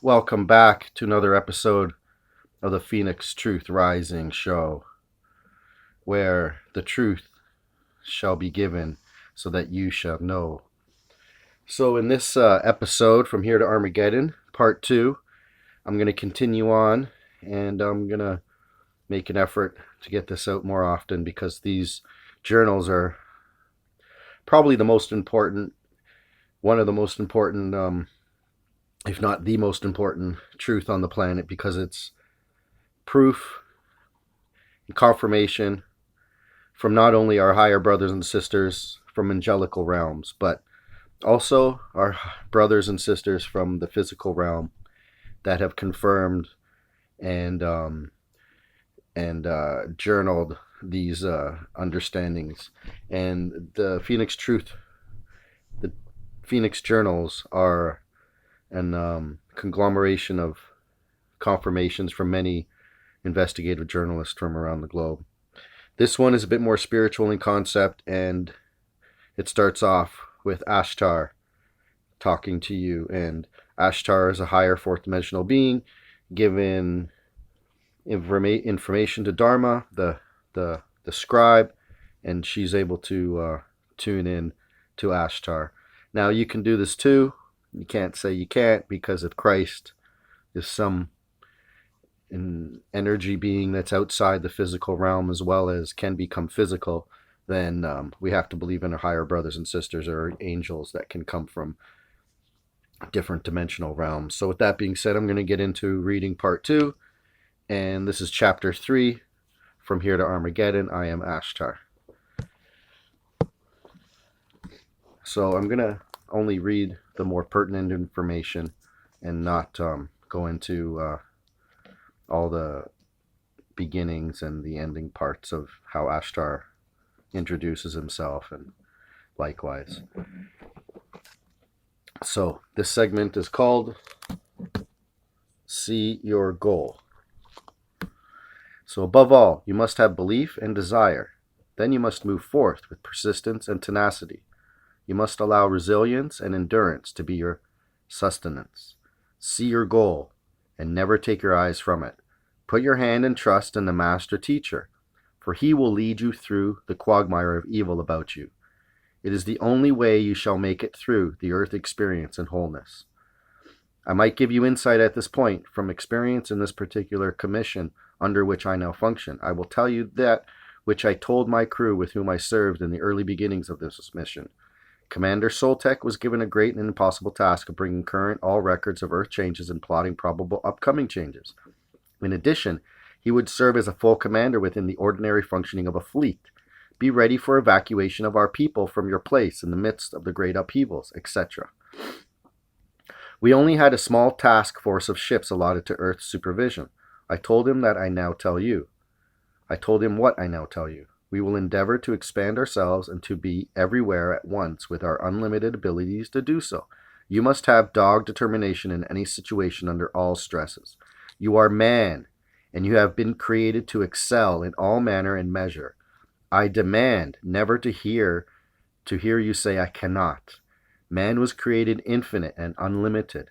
Welcome back to another episode of the Phoenix Truth Rising show, where the truth shall be given so that you shall know. So, in this episode, From Here to Armageddon, part 2, I'm going to continue on and I'm going to make an effort to get this out more often because these journals are probably the most important, one of the most important, if not the most important truth on the planet, because it's proof and confirmation from not only our higher brothers and sisters from angelical realms, but also our brothers and sisters from the physical realm that have confirmed and journaled these understandings. And the Phoenix Journals are an conglomeration of confirmations from many investigative journalists from around the globe. This one is a bit more spiritual in concept, and it starts off with Ashtar talking to you. And Ashtar is a higher fourth dimensional being given information to Dharma, the scribe, and she's able to tune in to Ashtar. Now you can do this too. You can't say you can't, because if Christ is some an energy being that's outside the physical realm as well as can become physical, then we have to believe in our higher brothers and sisters or angels that can come from different dimensional realms. So with that being said, I'm going to get into reading part 2, and this is chapter 3, From Here to Armageddon. I am Ashtar. So I'm going to only read the more pertinent information and not go into all the beginnings and the ending parts of how Ashtar introduces himself and likewise. So this segment is called See Your Goal. So above all, you must have belief and desire. Then you must move forth with persistence and tenacity. You must allow resilience and endurance to be your sustenance. See your goal and never take your eyes from it. Put your hand in trust in the master teacher, for he will lead you through the quagmire of evil about you. It is the only way you shall make it through the earth experience in wholeness. I might give you insight at this point from experience in this particular commission under which I now function. I will tell you that which I told my crew with whom I served in the early beginnings of this mission. Commander Soltek was given a great and impossible task of bringing current all records of Earth changes and plotting probable upcoming changes. In addition, he would serve as a full commander within the ordinary functioning of a fleet. Be ready for evacuation of our people from your place in the midst of the great upheavals, etc. We only had a small task force of ships allotted to Earth's supervision. I told him that I now tell you. I told him what I now tell you. We will endeavor to expand ourselves and to be everywhere at once with our unlimited abilities to do so. You must have dogged determination in any situation under all stresses. You are man, and you have been created to excel in all manner and measure. I demand never to hear you say I cannot. Man was created infinite and unlimited.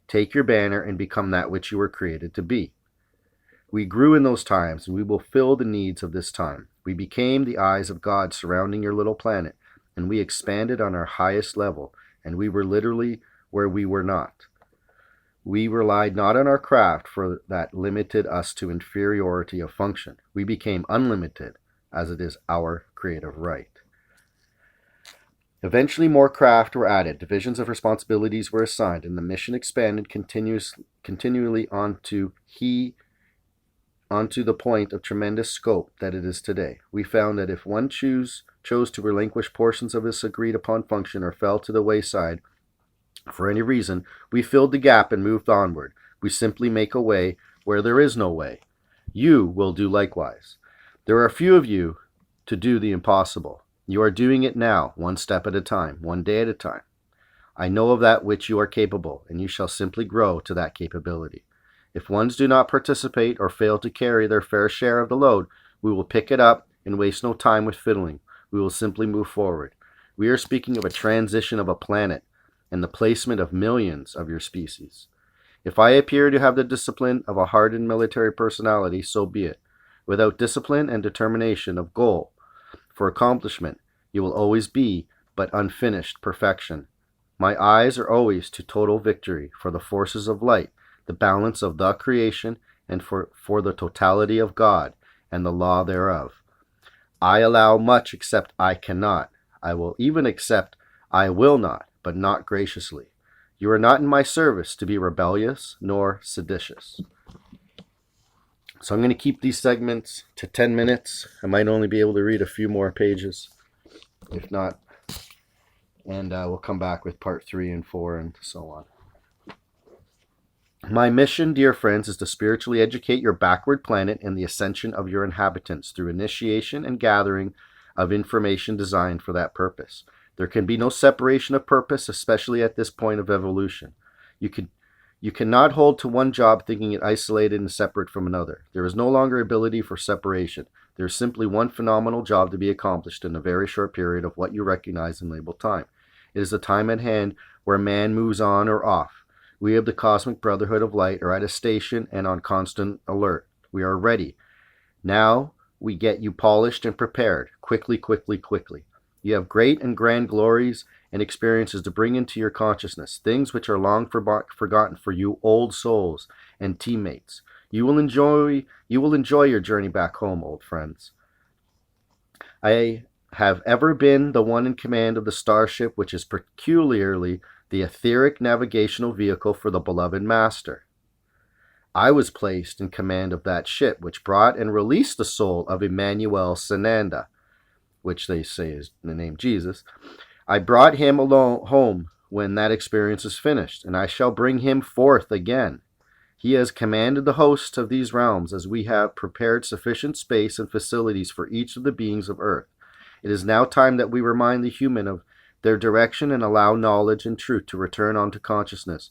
Take your banner and become that which you were created to be. We grew in those times, and we will fill the needs of this time. We became the eyes of God surrounding your little planet, and we expanded on our highest level, and we were literally where we were not. We relied not on our craft, for that limited us to inferiority of function. We became unlimited, as it is our creative right. Eventually more craft were added, divisions of responsibilities were assigned, and the mission expanded continually onto the point of tremendous scope that it is today. We found that if one chose to relinquish portions of this agreed upon function or fell to the wayside for any reason, we filled the gap and moved onward. We simply make a way where there is no way. You will do likewise. There are a few of you to do the impossible. You are doing it now, one step at a time, one day at a time. I know of that which you are capable, and you shall simply grow to that capability. If ones do not participate or fail to carry their fair share of the load, we will pick it up and waste no time with fiddling. We will simply move forward. We are speaking of a transition of a planet and the placement of millions of your species. If I appear to have the discipline of a hardened military personality, so be it. Without discipline and determination of goal for accomplishment, you will always be but unfinished perfection. My eyes are always to total victory, for the forces of light, the balance of the creation, and for the totality of God, and the law thereof. I allow much except I cannot. I will even accept I will not, but not graciously. You are not in my service to be rebellious nor seditious. So I'm going to keep these segments to 10 minutes. I might only be able to read a few more pages, if not. And we'll come back with part 3 and 4 and so on. My mission, dear friends, is to spiritually educate your backward planet and the ascension of your inhabitants through initiation and gathering of information designed for that purpose. There can be no separation of purpose, especially at this point of evolution. You cannot hold to one job thinking it isolated and separate from another. There is no longer ability for separation. There is simply one phenomenal job to be accomplished in a very short period of what you recognize and label time. It is the time at hand where man moves on or off. We of the Cosmic Brotherhood of Light are at a station and on constant alert. We are ready. Now we get you polished and prepared. Quickly, quickly, quickly. You have great and grand glories and experiences to bring into your consciousness, things which are long forgotten for you old souls and teammates. You will enjoy your journey back home, old friends. I have ever been the one in command of the starship, which is peculiarly the etheric navigational vehicle for the beloved Master. I was placed in command of that ship, which brought and released the soul of Emmanuel Sananda, which they say is the name Jesus. I brought him alone home when that experience is finished, and I shall bring him forth again. He has commanded the hosts of these realms, as we have prepared sufficient space and facilities for each of the beings of earth. It is now time that we remind the human of their direction and allow knowledge and truth to return into consciousness,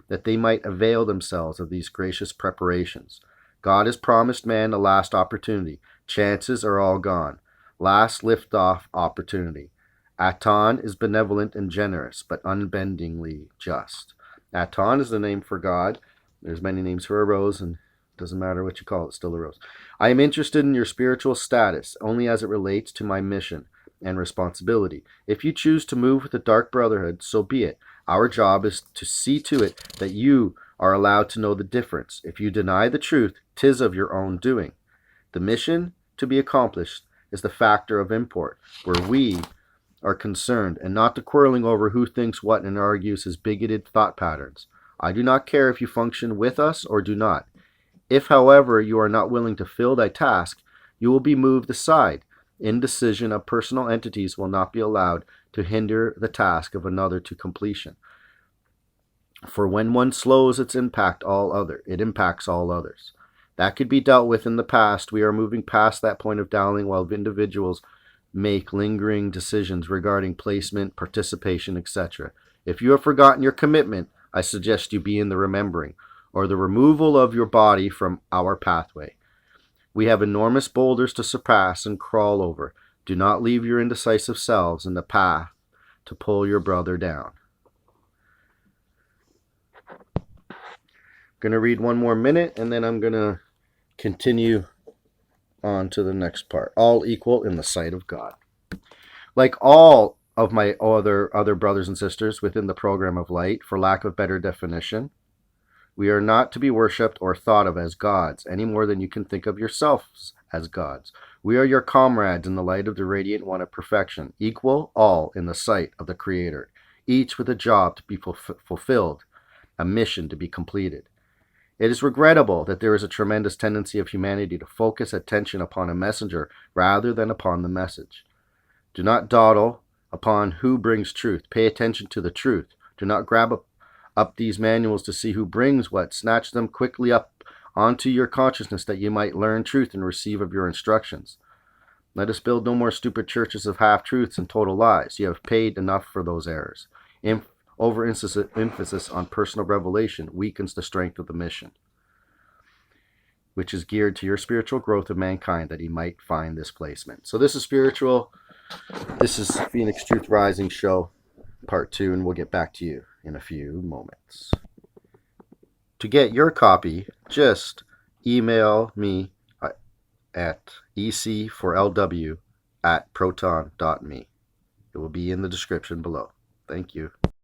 that they might avail themselves of these gracious preparations. God has promised man a last opportunity. Chances are all gone. Last lift-off opportunity. Aton is benevolent and generous, but unbendingly just. Aton is the name for God. There's many names for a rose, and it doesn't matter what you call it, it's still a rose. I am interested in your spiritual status only as it relates to my mission and responsibility. If you choose to move with the Dark Brotherhood, so be it. Our job is to see to it that you are allowed to know the difference. If you deny the truth, 'tis of your own doing. The mission to be accomplished is the factor of import, where we are concerned, and not the quarreling over who thinks what and argues his bigoted thought patterns. I do not care if you function with us or do not. If, however, you are not willing to fill thy task, you will be moved aside. Indecision of personal entities will not be allowed to hinder the task of another to completion. For when one slows its impact, it impacts all others. That could be dealt with in the past. We are moving past that point of dowling while individuals make lingering decisions regarding placement, participation, etc. If you have forgotten your commitment, I suggest you be in the remembering, or the removal of your body from our pathway. We have enormous boulders to surpass and crawl over. Do not leave your indecisive selves in the path to pull your brother down. I'm going to read one more minute, and then I'm going to continue on to the next part. All equal in the sight of God. Like all of my other brothers and sisters within the program of light, for lack of better definition, we are not to be worshipped or thought of as gods, any more than you can think of yourselves as gods. We are your comrades in the light of the radiant one of perfection, equal all in the sight of the Creator, each with a job to be fulfilled, a mission to be completed. It is regrettable that there is a tremendous tendency of humanity to focus attention upon a messenger rather than upon the message. Do not dawdle upon who brings truth. Pay attention to the truth. Do not grab up these manuals to see who brings what. Snatch them quickly up onto your consciousness that you might learn truth and receive of your instructions. Let us build no more stupid churches of half-truths and total lies. You have paid enough for those errors. Overemphasis on personal revelation weakens the strength of the mission, which is geared to your spiritual growth of mankind, that he might find this placement. So this is spiritual. This is Phoenix Truth Rising Show, Part 2, and we'll get back to you in a few moments. To get your copy, just email me at ec4lw@proton.me. It will be in the description below. Thank you.